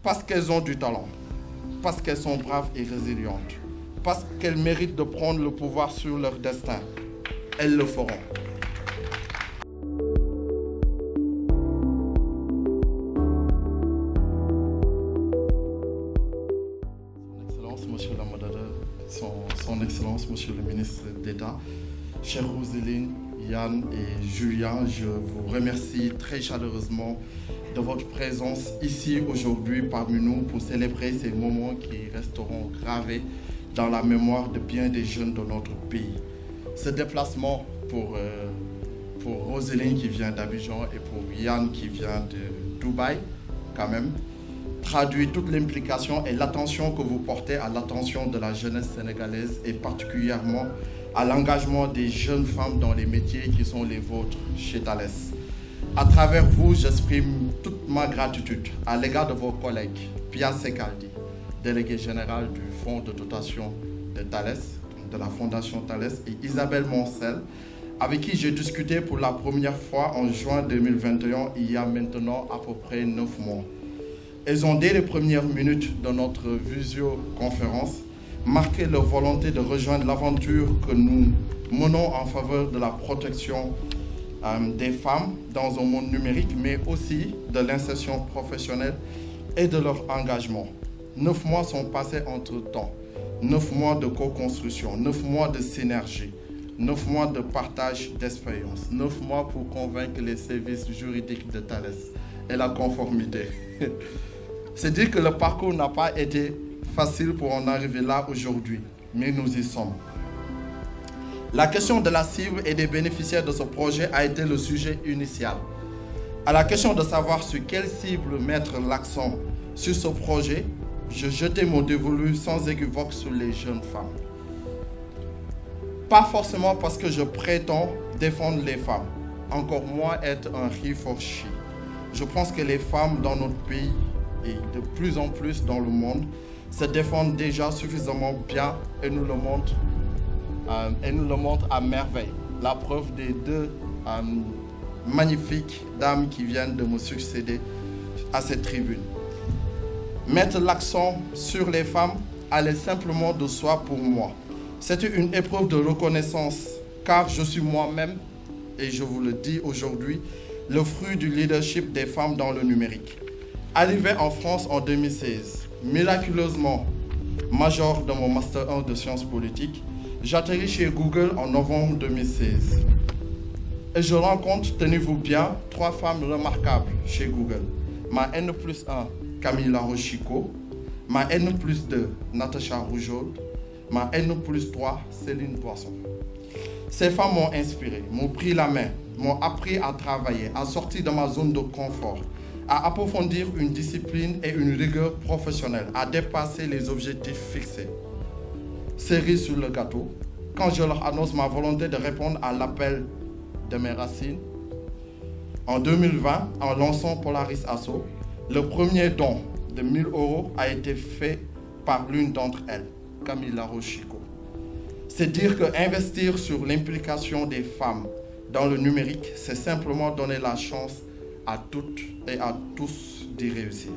Parce qu'elles ont du talent, parce qu'elles sont braves et résilientes, parce qu'elles méritent de prendre le pouvoir sur leur destin. Elles le feront. Son Excellence, Monsieur l'Ambassadeur, Son Excellence, Monsieur le Ministre d'État, chère Roselyne, Yann et Julien, je vous remercie très chaleureusement de votre présence ici aujourd'hui parmi nous pour célébrer ces moments qui resteront gravés dans la mémoire de bien des jeunes de notre pays. Ce déplacement pour Roselyne qui vient d'Abidjan et pour Yann qui vient de Dubaï, quand même, traduit toute l'implication et l'attention que vous portez à l'attention de la jeunesse sénégalaise et particulièrement à l'engagement des jeunes femmes dans les métiers qui sont les vôtres chez Thales. À travers vous, j'exprime toute ma gratitude à l'égard de vos collègues, Pia Sekaldi, délégué général du fonds de dotation de Thales, de la Fondation Thales, et Isabelle Moncel, avec qui j'ai discuté pour la première fois en juin 2021, il y a maintenant à peu près 9 mois. Elles ont, dès les premières minutes de notre visioconférence, marqué leur volonté de rejoindre l'aventure que nous menons en faveur de la protection des femmes dans un monde numérique, mais aussi de l'insertion professionnelle et de leur engagement. 9 mois sont passés entre-temps, 9 mois de co-construction, 9 mois de synergie, 9 mois de partage d'expérience, 9 mois pour convaincre les services juridiques de Thales et la conformité. C'est dire que le parcours n'a pas été facile pour en arriver là aujourd'hui, mais nous y sommes. La question de la cible et des bénéficiaires de ce projet a été le sujet initial. À la question de savoir sur quelle cible mettre l'accent sur ce projet, je jetais mon dévolu sans équivoque sur les jeunes femmes. Pas forcément parce que je prétends défendre les femmes, encore moins être un he for she. Je pense que les femmes dans notre pays et de plus en plus dans le monde se défendent déjà suffisamment bien et nous le montrent à merveille. La preuve des deux magnifiques dames qui viennent de me succéder à cette tribune. Mettre l'accent sur les femmes allait simplement de soi pour moi. C'était une épreuve de reconnaissance car je suis moi-même, et je vous le dis aujourd'hui, le fruit du leadership des femmes dans le numérique. Arrivé en France en 2016, miraculeusement major de mon Master 1 de sciences politiques, j'atterris chez Google en novembre 2016. Et je rencontre, tenez-vous bien, 3 femmes remarquables chez Google. Ma N+1, Camille Larochico, ma N+2, Natacha Rougeaude, ma N+3, Céline Poisson. Ces femmes m'ont inspiré, m'ont pris la main, m'ont appris à travailler, à sortir de ma zone de confort, à approfondir une discipline et une rigueur professionnelle, à dépasser les objectifs fixés. Cerise sur le gâteau, quand je leur annonce ma volonté de répondre à l'appel de mes racines, en 2020, en lançant Polaris Asso, le premier don de 1 000 € a été fait par l'une d'entre elles, Camille Larochico. C'est dire que investir sur l'implication des femmes dans le numérique, c'est simplement donner la chance à toutes et à tous d'y réussir.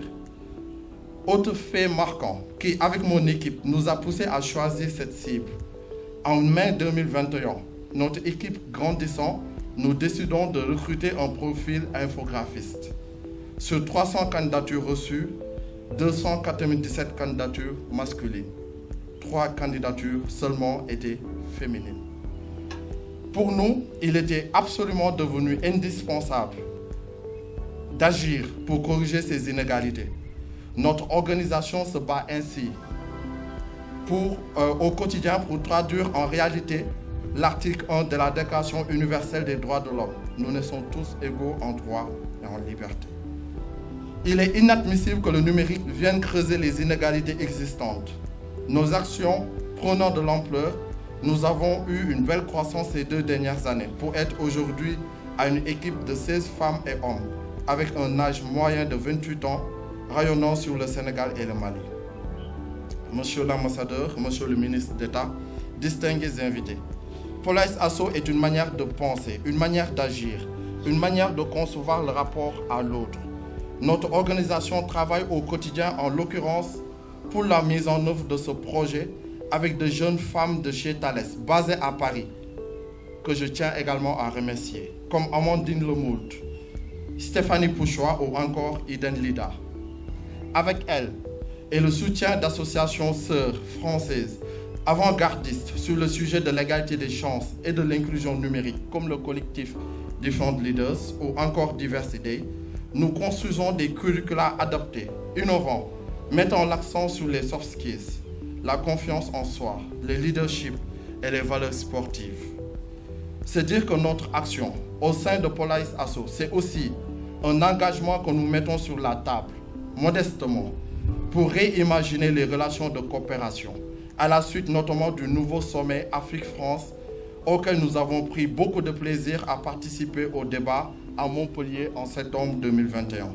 Autre fait marquant qui, avec mon équipe, nous a poussé à choisir cette cible. En mai 2021, notre équipe grandissant, nous décidons de recruter un profil infographiste. Sur 300 candidatures reçues, 297 candidatures masculines. 3 candidatures seulement étaient féminines. Pour nous, il était absolument devenu indispensable d'agir pour corriger ces inégalités. Notre organisation se bat ainsi au quotidien pour traduire en réalité l'article 1 de la Déclaration universelle des droits de l'homme. Nous naissons tous égaux en droit et en liberté. Il est inadmissible que le numérique vienne creuser les inégalités existantes. Nos actions prenant de l'ampleur, nous avons eu une belle croissance ces 2 dernières années pour être aujourd'hui à une équipe de 16 femmes et hommes avec un âge moyen de 28 ans, rayonnant sur le Sénégal et le Mali. Monsieur l'ambassadeur, monsieur le ministre d'État, distingués invités, Polaris Asso est une manière de penser, une manière d'agir, une manière de concevoir le rapport à l'autre. Notre organisation travaille au quotidien, en l'occurrence, pour la mise en œuvre de ce projet avec de jeunes femmes de chez Thales, basées à Paris, que je tiens également à remercier, comme Amandine Lemoult, Stéphanie Pouchois ou encore Iden Lida. Avec elle et le soutien d'associations sœurs françaises avant-gardistes sur le sujet de l'égalité des chances et de l'inclusion numérique, comme le collectif Different Leaders ou encore Diversity, nous construisons des curricula adaptés, innovants, mettant l'accent sur les soft skills, la confiance en soi, le leadership et les valeurs sportives. C'est dire que notre action au sein de Police Asso, c'est aussi un engagement que nous mettons sur la table, modestement, pour réimaginer les relations de coopération, à la suite notamment du nouveau sommet Afrique-France, auquel nous avons pris beaucoup de plaisir à participer au débat à Montpellier en septembre 2021.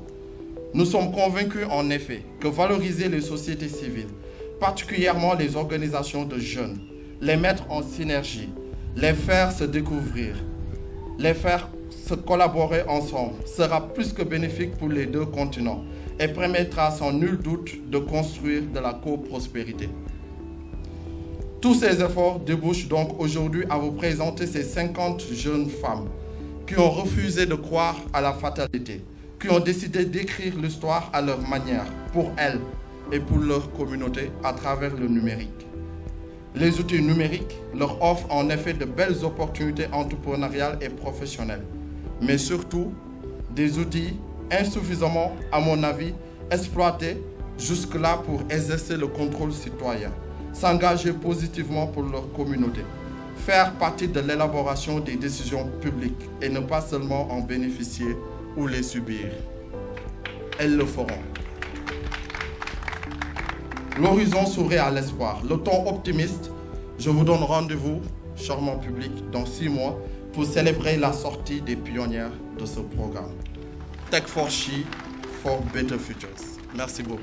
Nous sommes convaincus en effet que valoriser les sociétés civiles, particulièrement les organisations de jeunes, les mettre en synergie, les faire se découvrir, les faire se collaborer ensemble sera plus que bénéfique pour les deux continents et permettra sans nul doute de construire de la coprospérité. Tous ces efforts débouchent donc aujourd'hui à vous présenter ces 50 jeunes femmes qui ont refusé de croire à la fatalité, qui ont décidé d'écrire l'histoire à leur manière, pour elles et pour leur communauté à travers le numérique. Les outils numériques leur offrent en effet de belles opportunités entrepreneuriales et professionnelles, mais surtout des outils insuffisamment, à mon avis, exploités jusque-là pour exercer le contrôle citoyen, s'engager positivement pour leur communauté, faire partie de l'élaboration des décisions publiques et ne pas seulement en bénéficier ou les subir. Elles le feront. L'horizon sourit à l'espoir. Le ton optimiste, je vous donne rendez-vous, charmant public, dans 6 mois pour célébrer la sortie des pionnières de ce programme. Tech for She for Better Futures. Merci beaucoup.